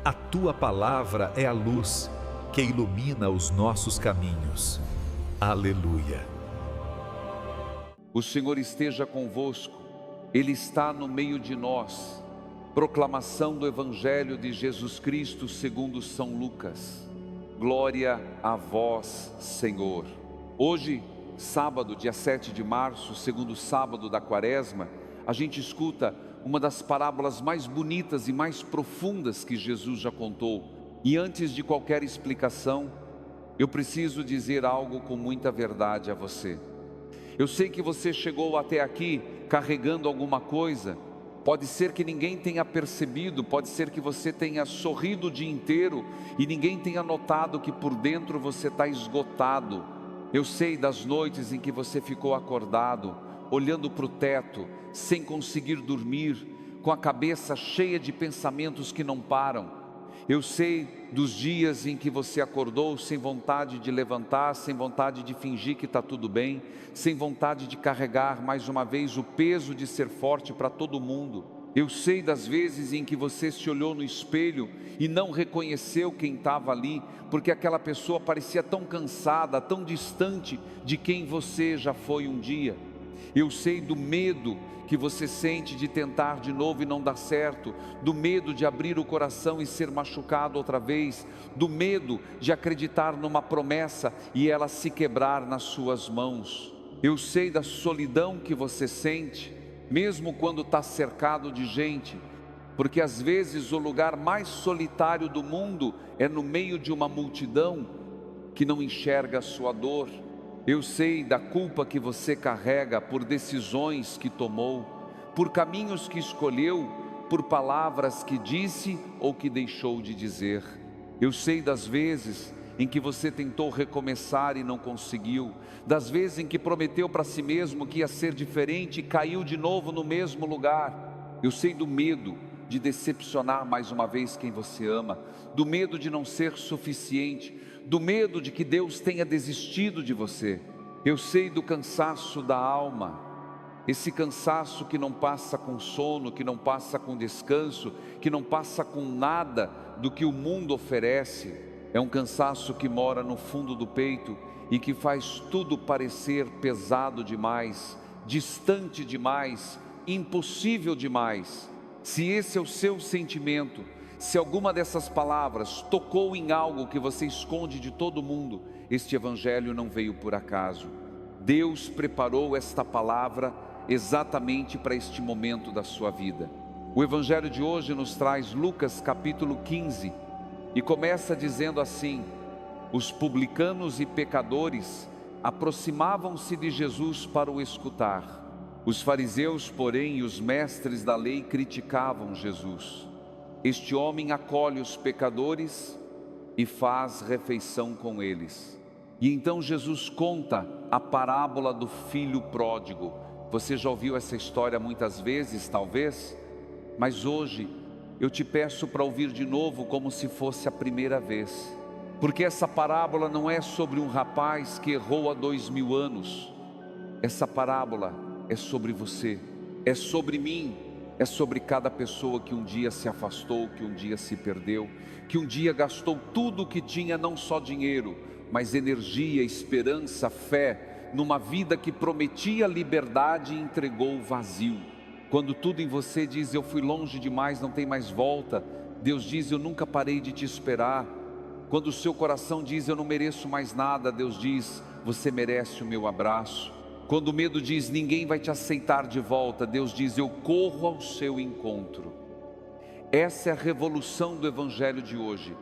A Tua palavra é a luz que ilumina os nossos caminhos. Aleluia. O Senhor esteja convosco, Ele está no meio de nós. Proclamação do Evangelho de Jesus Cristo segundo São Lucas. Glória a vós, Senhor. Hoje, sábado, dia 7 de março, segundo sábado da Quaresma, a gente escuta uma das parábolas mais bonitas e mais profundas que Jesus já contou. E antes de qualquer explicação, eu preciso dizer algo com muita verdade a você. Eu sei que você chegou até aqui carregando alguma coisa. Pode ser que ninguém tenha percebido, pode ser que você tenha sorrido o dia inteiro e ninguém tenha notado que por dentro você está esgotado. Eu sei das noites em que você ficou acordado, olhando para o teto, sem conseguir dormir, com a cabeça cheia de pensamentos que não param. Eu sei dos dias em que você acordou sem vontade de levantar, sem vontade de fingir que está tudo bem, sem vontade de carregar mais uma vez o peso de ser forte para todo mundo. Eu sei das vezes em que você se olhou no espelho e não reconheceu quem estava ali, porque aquela pessoa parecia tão cansada, tão distante de quem você já foi um dia. Eu sei do medo que você sente de tentar de novo e não dar certo, do medo de abrir o coração e ser machucado outra vez, do medo de acreditar numa promessa e ela se quebrar nas suas mãos. Eu sei da solidão que você sente, mesmo quando está cercado de gente, porque às vezes o lugar mais solitário do mundo é no meio de uma multidão que não enxerga a sua dor. Eu sei da culpa que você carrega por decisões que tomou, por caminhos que escolheu, por palavras que disse ou que deixou de dizer. Eu sei das vezes em que você tentou recomeçar e não conseguiu, das vezes em que prometeu para si mesmo que ia ser diferente e caiu de novo no mesmo lugar. Eu sei do medo de decepcionar mais uma vez quem você ama, do medo de não ser suficiente, do medo de que Deus tenha desistido de você. Eu sei do cansaço da alma, esse cansaço que não passa com sono, que não passa com descanso, que não passa com nada do que o mundo oferece. É um cansaço que mora no fundo do peito e que faz tudo parecer pesado demais, distante demais, impossível demais. Se esse é o seu sentimento, se alguma dessas palavras tocou em algo que você esconde de todo mundo, este evangelho não veio por acaso. Deus preparou esta palavra exatamente para este momento da sua vida. O evangelho de hoje nos traz Lucas capítulo 15 e começa dizendo assim: os publicanos e pecadores aproximavam-se de Jesus para o escutar. Os fariseus, porém, e os mestres da lei criticavam Jesus. Este homem acolhe os pecadores e faz refeição com eles. E então Jesus conta a parábola do filho pródigo. Você já ouviu essa história muitas vezes, talvez, mas hoje eu te peço para ouvir de novo como se fosse a primeira vez, porque essa parábola não é sobre um rapaz que errou há 2000 anos. Essa parábola é sobre você, é sobre mim, é sobre cada pessoa que um dia se afastou, que um dia se perdeu, que um dia gastou tudo o que tinha, não só dinheiro, mas energia, esperança, fé, numa vida que prometia liberdade e entregou vazio. Quando tudo em você diz: eu fui longe demais, não tem mais volta, Deus diz: eu nunca parei de te esperar. Quando o seu coração diz: eu não mereço mais nada, Deus diz: você merece o meu abraço. Quando o medo diz: ninguém vai te aceitar de volta, Deus diz: eu corro ao seu encontro. Essa é a revolução do evangelho de hoje.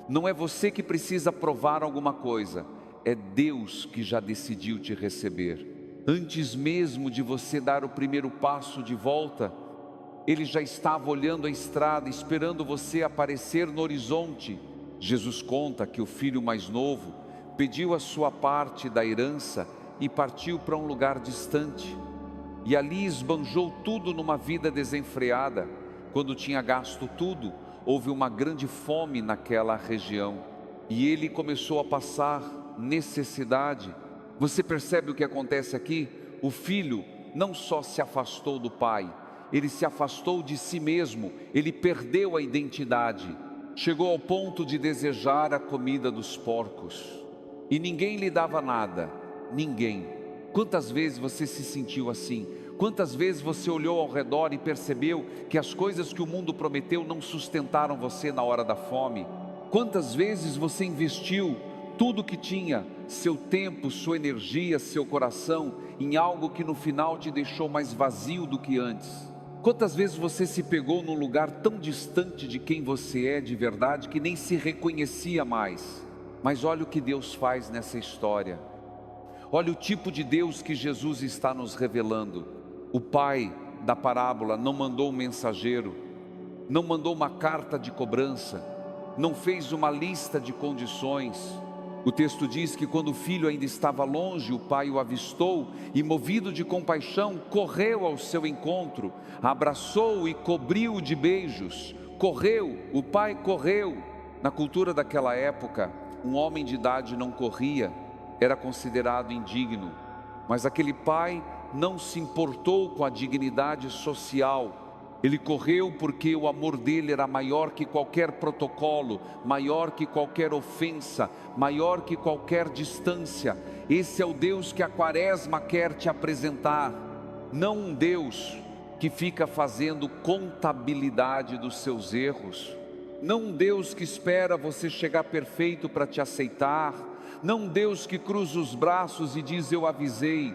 Não é você que precisa provar alguma coisa, é Deus que já decidiu te receber. Antes mesmo de você dar o primeiro passo de volta, Ele já estava olhando a estrada, esperando você aparecer no horizonte. Jesus conta que o filho mais novo pediu a sua parte da herança e partiu para um lugar distante. E ali esbanjou tudo numa vida desenfreada. Quando tinha gasto tudo, houve uma grande fome naquela região. E ele começou a passar necessidade. Você percebe o que acontece aqui? O filho não só se afastou do pai, ele se afastou de si mesmo, ele perdeu a identidade. chegou ao ponto de desejar a comida dos porcos. E ninguém lhe dava nada, ninguém. Quantas vezes você se sentiu assim? Quantas vezes você olhou ao redor e percebeu que as coisas que o mundo prometeu não sustentaram você na hora da fome? Quantas vezes você investiu tudo que tinha, seu tempo, sua energia, seu coração, em algo que no final te deixou mais vazio do que antes? Quantas vezes você se pegou num lugar tão distante de quem você é de verdade que nem se reconhecia mais? Mas olha o que Deus faz nessa história. Olha o tipo de Deus que Jesus está nos revelando. O pai da parábola não mandou um mensageiro, não mandou uma carta de cobrança, não fez uma lista de condições. O texto diz que quando o filho ainda estava longe, o pai o avistou e, movido de compaixão, correu ao seu encontro, abraçou-o e cobriu-o de beijos. Correu, o pai correu. Na cultura daquela época, um homem de idade não corria, era considerado indigno, mas aquele pai não se importou com a dignidade social. Ele correu porque o amor dele era maior que qualquer protocolo, maior que qualquer ofensa, maior que qualquer distância. Esse é o Deus que a Quaresma quer te apresentar, não um Deus que fica fazendo contabilidade dos seus erros, não um Deus que espera você chegar perfeito para te aceitar, não um Deus que cruza os braços e diz eu avisei,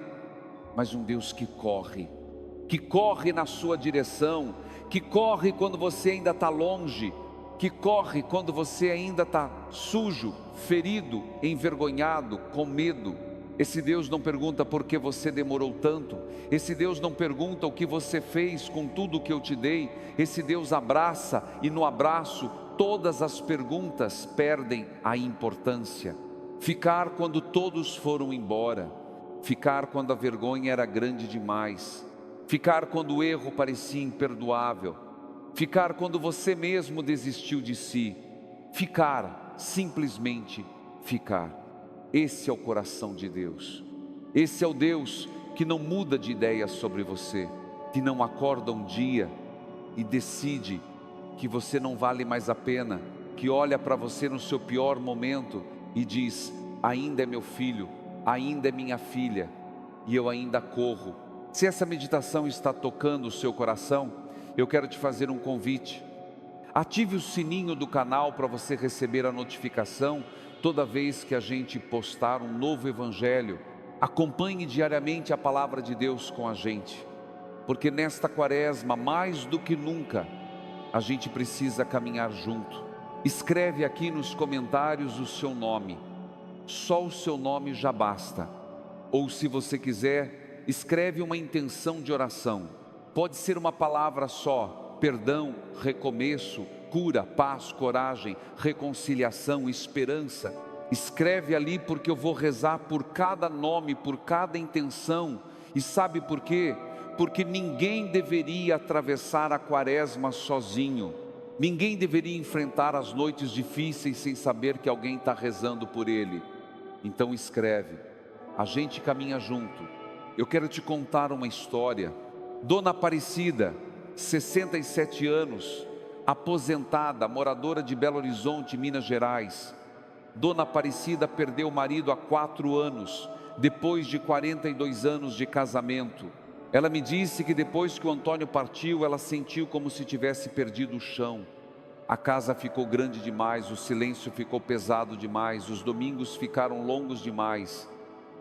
mas um Deus que corre na sua direção, que corre quando você ainda está longe, que corre quando você ainda está sujo, ferido, envergonhado, com medo. Esse Deus não pergunta por que você demorou tanto, esse Deus não pergunta o que você fez com tudo o que eu te dei, esse Deus abraça e no abraço todas as perguntas perdem a importância. Ficar quando todos foram embora, ficar quando a vergonha era grande demais, ficar quando o erro parecia imperdoável, ficar quando você mesmo desistiu de si, ficar, simplesmente ficar. Esse é o coração de Deus. Esse é o Deus que não muda de ideia sobre você, que não acorda um dia e decide que você não vale mais a pena, que olha para você no seu pior momento e diz, ainda é meu filho, ainda é minha filha, e eu ainda corro. Se essa meditação está tocando o seu coração, eu quero te fazer um convite. Ative o sininho do canal para você receber a notificação toda vez que a gente postar um novo evangelho. Acompanhe diariamente a palavra de Deus com a gente, porque nesta quaresma, mais do que nunca, a gente precisa caminhar junto. Escreve aqui nos comentários o seu nome, só o seu nome já basta. Ou se você quiser, escreve uma intenção de oração. Pode ser uma palavra só: perdão, recomeço, cura, paz, coragem, reconciliação, esperança. Escreve ali, porque eu vou rezar por cada nome, por cada intenção. E sabe por quê? Porque ninguém deveria atravessar a quaresma sozinho. Ninguém deveria enfrentar as noites difíceis sem saber que alguém está rezando por ele. Então escreve, a gente caminha junto. Eu quero te contar uma história. Dona Aparecida, 67 anos, aposentada, moradora de Belo Horizonte, Minas Gerais. Dona Aparecida perdeu o marido há 4 anos, depois de 42 anos de casamento. Ela me disse que depois que o Antônio partiu, ela sentiu como se tivesse perdido o chão. A casa ficou grande demais, o silêncio ficou pesado demais, os domingos ficaram longos demais.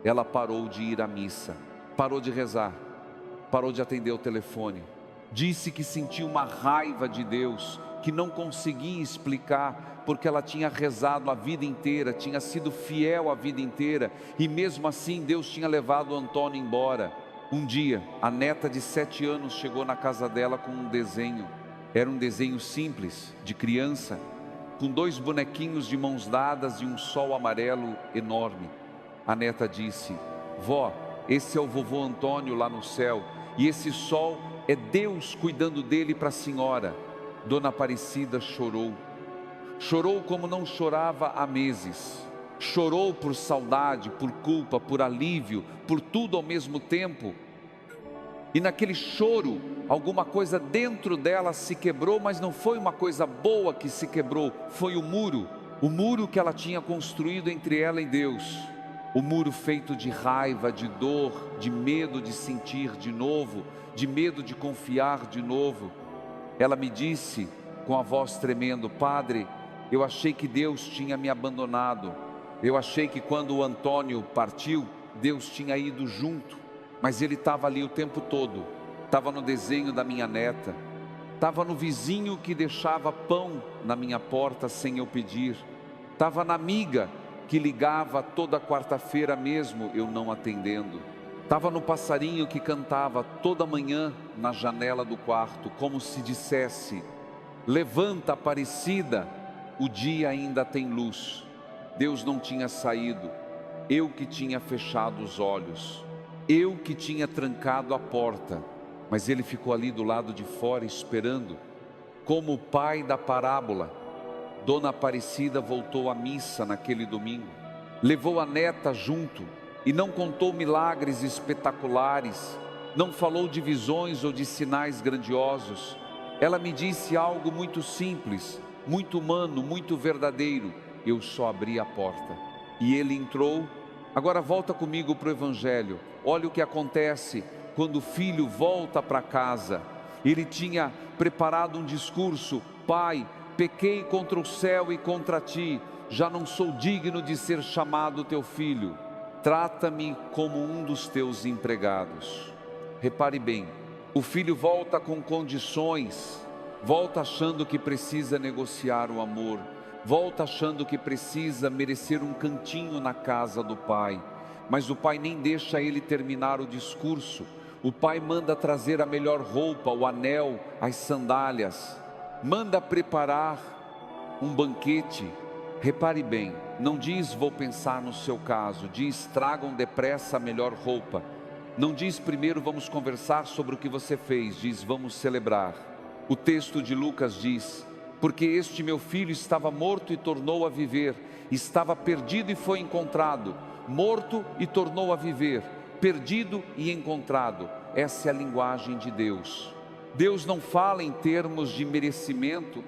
Ela parou de ir à missa, parou de rezar, parou de atender o telefone. Disse que sentiu uma raiva de Deus, que não conseguia explicar, porque ela tinha rezado a vida inteira, tinha sido fiel a vida inteira, e mesmo assim Deus tinha levado o Antônio embora. Um dia, a neta de 7 anos chegou na casa dela com um desenho. Era um desenho simples, de criança, com 2 bonequinhos de mãos dadas e um sol amarelo enorme. A neta disse, vó, esse é o vovô Antônio lá no céu, e esse sol é Deus cuidando dele para a senhora. Dona Aparecida chorou. Chorou como não chorava há meses. Chorou por saudade, por culpa, por alívio, por tudo ao mesmo tempo. E naquele choro, alguma coisa dentro dela se quebrou, mas não foi uma coisa boa que se quebrou, foi o muro que ela tinha construído entre ela e Deus. O muro feito de raiva, de dor, de medo de sentir de novo, de medo de confiar de novo. Ela me disse com a voz tremendo: Padre, eu achei que Deus tinha me abandonado. Eu achei que quando o Antônio partiu, Deus tinha ido junto. Mas Ele estava ali o tempo todo. Estava no desenho da minha neta. Estava no vizinho que deixava pão na minha porta sem eu pedir. Estava na amiga que ligava toda quarta-feira mesmo eu não atendendo. Estava no passarinho que cantava toda manhã na janela do quarto, como se dissesse: levanta, Aparecida, o dia ainda tem luz. Deus não tinha saído, eu que tinha fechado os olhos, eu que tinha trancado a porta, mas Ele ficou ali do lado de fora esperando. Como o pai da parábola, Dona Aparecida voltou à missa naquele domingo, levou a neta junto e não contou milagres espetaculares, não falou de visões ou de sinais grandiosos. Ela me disse algo muito simples, muito humano, muito verdadeiro: eu só abri a porta e Ele entrou. Agora volta comigo para o Evangelho. Olha o que acontece quando o filho volta para casa. Ele tinha preparado um discurso: Pai, pequei contra o céu e contra ti, já não sou digno de ser chamado teu filho, trata-me como um dos teus empregados. Repare bem, o filho volta com condições, volta achando que precisa negociar o amor, volta achando que precisa merecer um cantinho na casa do pai, mas o pai nem deixa ele terminar o discurso. O pai manda trazer a melhor roupa, o anel, as sandálias, manda preparar um banquete. Repare bem, não diz vou pensar no seu caso, diz tragam depressa a melhor roupa. Não diz primeiro vamos conversar sobre o que você fez, diz vamos celebrar. O texto de Lucas diz: porque este meu filho estava morto e tornou a viver, estava perdido e foi encontrado, morto e tornou a viver, perdido e encontrado. Essa é a linguagem de Deus. Deus não fala em termos de merecimento,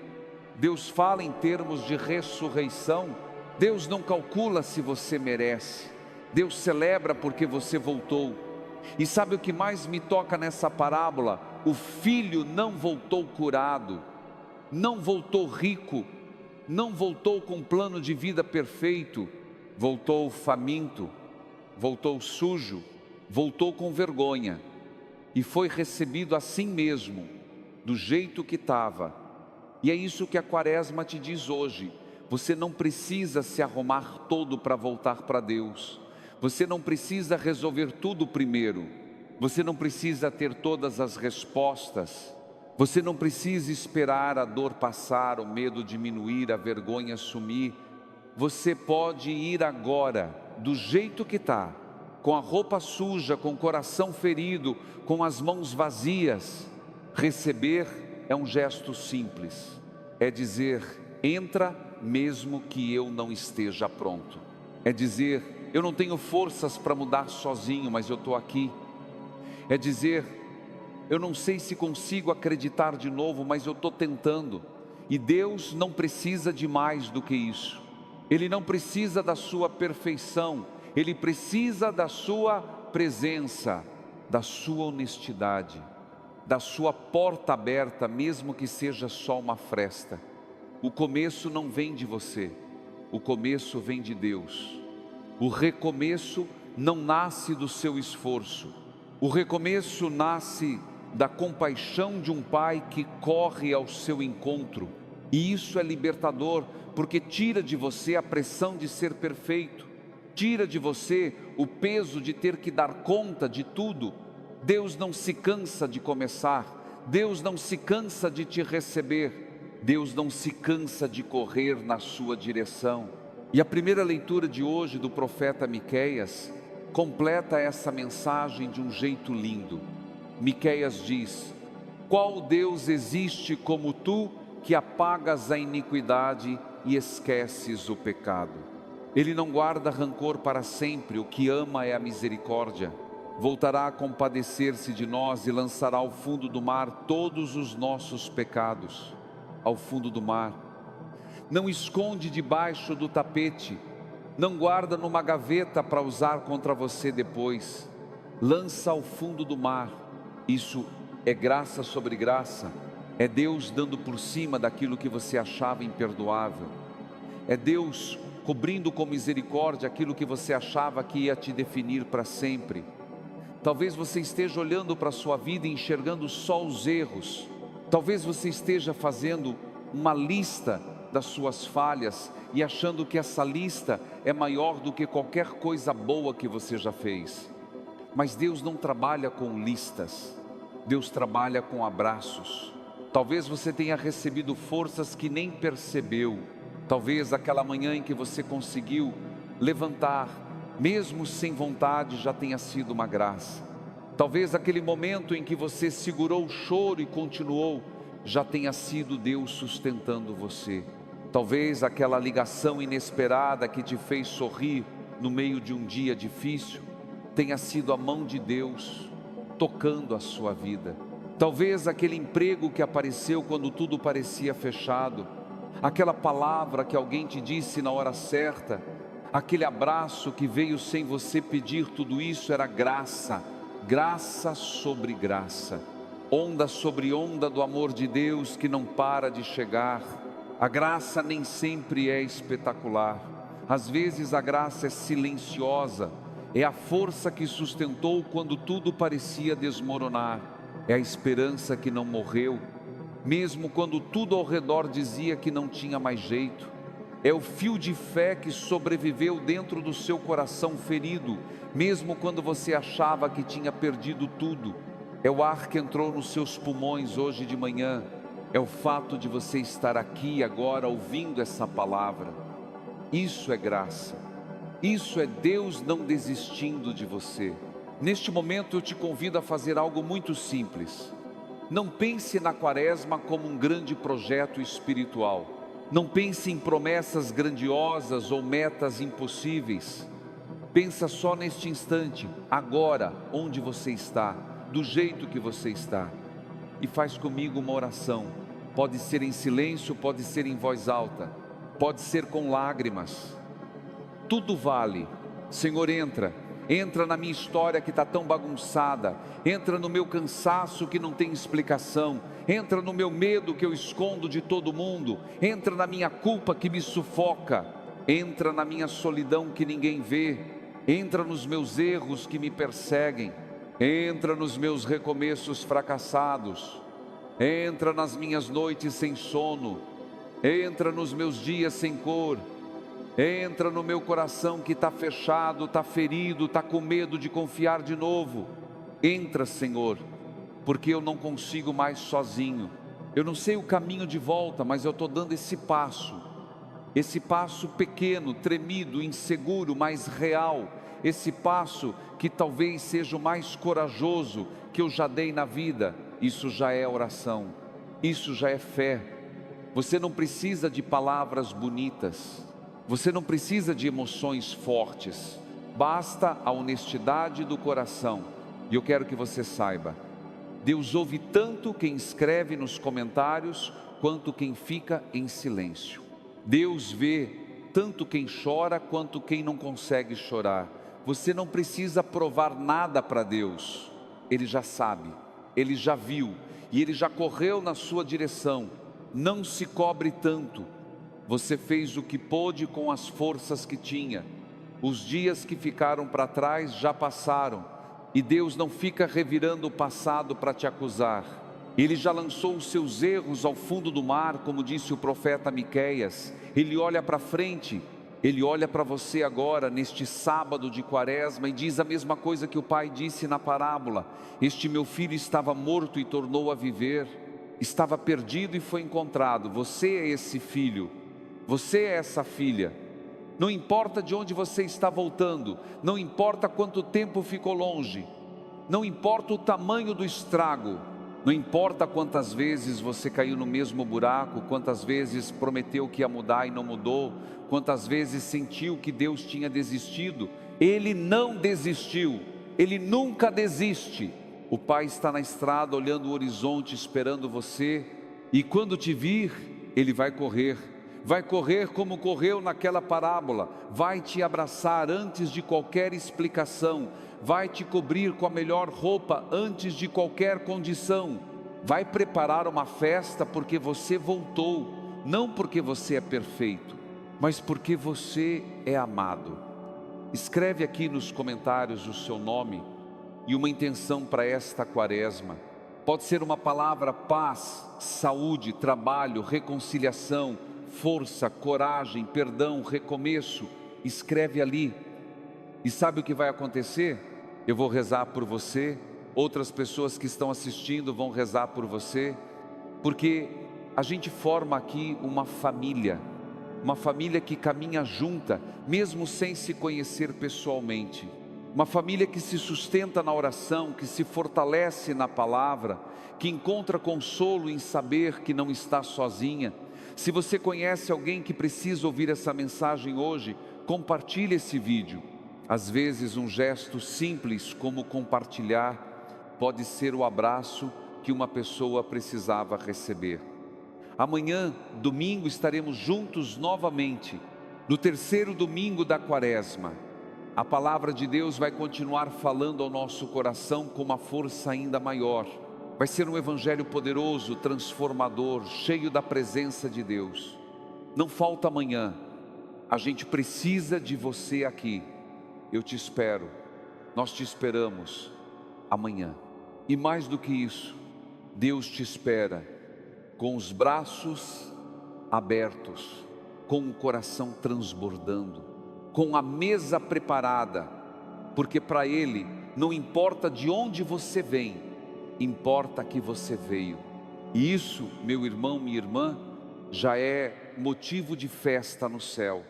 Deus fala em termos de ressurreição. Deus não calcula se você merece, Deus celebra porque você voltou. E sabe o que mais me toca nessa parábola? O filho não voltou curado, não voltou rico, não voltou com um plano de vida perfeito, voltou faminto, voltou sujo, voltou com vergonha, e foi recebido assim mesmo, do jeito que estava. E é isso que a Quaresma te diz hoje: você não precisa se arrumar todo para voltar para Deus, você não precisa resolver tudo primeiro, você não precisa ter todas as respostas, você não precisa esperar a dor passar, o medo diminuir, a vergonha sumir. Você pode ir agora, do jeito que está, com a roupa suja, com o coração ferido, com as mãos vazias. Receber é um gesto simples, é dizer: entra mesmo que eu não esteja pronto. É dizer: eu não tenho forças para mudar sozinho, mas eu estou aqui. É dizer: eu não sei se consigo acreditar de novo, mas eu estou tentando. E Deus não precisa de mais do que isso. Ele não precisa da sua perfeição, Ele precisa da sua presença, da sua honestidade, da sua porta aberta, mesmo que seja só uma fresta. O começo não vem de você, o começo vem de Deus. O recomeço não nasce do seu esforço, o recomeço nasce da compaixão de um pai que corre ao seu encontro. E isso é libertador, porque tira de você a pressão de ser perfeito, tira de você o peso de ter que dar conta de tudo. Deus não se cansa de começar, Deus não se cansa de te receber, Deus não se cansa de correr na sua direção. E a primeira leitura de hoje do profeta Miqueias completa essa mensagem de um jeito lindo. Miqueias diz: qual Deus existe como tu, que apagas a iniquidade e esqueces o pecado? Ele não guarda rancor para sempre, o que ama é a misericórdia. voltará a compadecer-se de nós e lançará ao fundo do mar todos os nossos pecados, ao fundo do mar. Não esconde debaixo do tapete, não guarda numa gaveta para usar contra você depois. Lança ao fundo do mar. Isso é graça sobre graça. É Deus dando por cima daquilo que você achava imperdoável. É Deus cobrindo com misericórdia aquilo que você achava que ia te definir para sempre. Talvez você esteja olhando para a sua vida e enxergando só os erros. Talvez você esteja fazendo uma lista das suas falhas e achando que essa lista é maior do que qualquer coisa boa que você já fez. Mas Deus não trabalha com listas. Deus trabalha com abraços. Talvez você tenha recebido forças que nem percebeu. Talvez aquela manhã em que você conseguiu levantar, mesmo sem vontade, já tenha sido uma graça. Talvez aquele momento em que você segurou o choro e continuou, já tenha sido Deus sustentando você. Talvez aquela ligação inesperada que te fez sorrir no meio de um dia difícil, tenha sido a mão de Deus tocando a sua vida. Talvez aquele emprego que apareceu quando tudo parecia fechado, aquela palavra que alguém te disse na hora certa, aquele abraço que veio sem você pedir, tudo isso era graça, graça sobre graça, onda sobre onda do amor de Deus que não para de chegar. A graça nem sempre é espetacular, às vezes a graça é silenciosa, é a força que sustentou quando tudo parecia desmoronar, é a esperança que não morreu, mesmo quando tudo ao redor dizia que não tinha mais jeito, é o fio de fé que sobreviveu dentro do seu coração ferido, mesmo quando você achava que tinha perdido tudo, é o ar que entrou nos seus pulmões hoje de manhã, é o fato de você estar aqui agora ouvindo essa palavra. Isso é graça, isso é Deus não desistindo de você. Neste momento eu te convido a fazer algo muito simples. Não pense na quaresma como um grande projeto espiritual. Não pense em promessas grandiosas ou metas impossíveis. Pensa só neste instante, agora, onde você está, do jeito que você está. E faz comigo uma oração. Pode ser em silêncio, pode ser em voz alta, pode ser com lágrimas. Tudo vale. Senhor, entra na minha história que está tão bagunçada, entra no meu cansaço que não tem explicação, entra no meu medo que eu escondo de todo mundo, entra na minha culpa que me sufoca, entra na minha solidão que ninguém vê, entra nos meus erros que me perseguem, entra nos meus recomeços fracassados, entra nas minhas noites sem sono, entra nos meus dias sem cor, entra no meu coração que está fechado, está ferido, está com medo de confiar de novo. Entra, Senhor, porque eu não consigo mais sozinho. Eu não sei o caminho de volta, mas eu estou dando esse passo pequeno, tremido, inseguro, mas real. Esse passo que talvez seja o mais corajoso que eu já dei na vida. Isso já é oração, isso já é fé. Você não precisa de palavras bonitas, você não precisa de emoções fortes, basta a honestidade do coração. E eu quero que você saiba, Deus ouve tanto quem escreve nos comentários, quanto quem fica em silêncio. Deus vê tanto quem chora, quanto quem não consegue chorar. Você não precisa provar nada para Deus, Ele já sabe, Ele já viu, e Ele já correu na sua direção. Não se cobre tanto. Você fez o que pôde com as forças que tinha. Os dias que ficaram para trás já passaram, e Deus não fica revirando o passado para te acusar. Ele já lançou os seus erros ao fundo do mar, como disse o profeta Miqueias. Ele olha para frente, Ele olha para você agora, neste sábado de quaresma, e diz a mesma coisa que o pai disse na parábola: este meu filho estava morto e tornou a viver, estava perdido e foi encontrado. Você é esse filho, você é essa filha. Não importa de onde você está voltando, não importa quanto tempo ficou longe, não importa o tamanho do estrago, não importa quantas vezes você caiu no mesmo buraco, quantas vezes prometeu que ia mudar e não mudou, quantas vezes sentiu que Deus tinha desistido. Ele não desistiu, Ele nunca desiste. O Pai está na estrada, olhando o horizonte, esperando você, e quando te vir, Ele vai correr como correu naquela parábola, vai te abraçar antes de qualquer explicação, vai te cobrir com a melhor roupa antes de qualquer condição, vai preparar uma festa porque você voltou, não porque você é perfeito, mas porque você é amado. Escreve aqui nos comentários o seu nome e uma intenção para esta quaresma. Pode ser uma palavra: paz, saúde, trabalho, reconciliação, força, coragem, perdão, recomeço. Escreve ali. E sabe o que vai acontecer? Eu vou rezar por você, outras pessoas que estão assistindo vão rezar por você, porque a gente forma aqui uma família que caminha junta, mesmo sem se conhecer pessoalmente. Uma família que se sustenta na oração, que se fortalece na palavra, que encontra consolo em saber que não está sozinha. Se você conhece alguém que precisa ouvir essa mensagem hoje, compartilhe esse vídeo. Às vezes um gesto simples como compartilhar pode ser o abraço que uma pessoa precisava receber. Amanhã, domingo, estaremos juntos novamente, no terceiro domingo da quaresma. A palavra de Deus vai continuar falando ao nosso coração com uma força ainda maior. Vai ser um evangelho poderoso, transformador, cheio da presença de Deus. Não falta amanhã, a gente precisa de você aqui. Eu te espero, nós te esperamos amanhã. E mais do que isso, Deus te espera com os braços abertos, com o coração transbordando, com a mesa preparada, porque para Ele não importa de onde você vem, importa que você veio. E isso, meu irmão, minha irmã, já é motivo de festa no céu.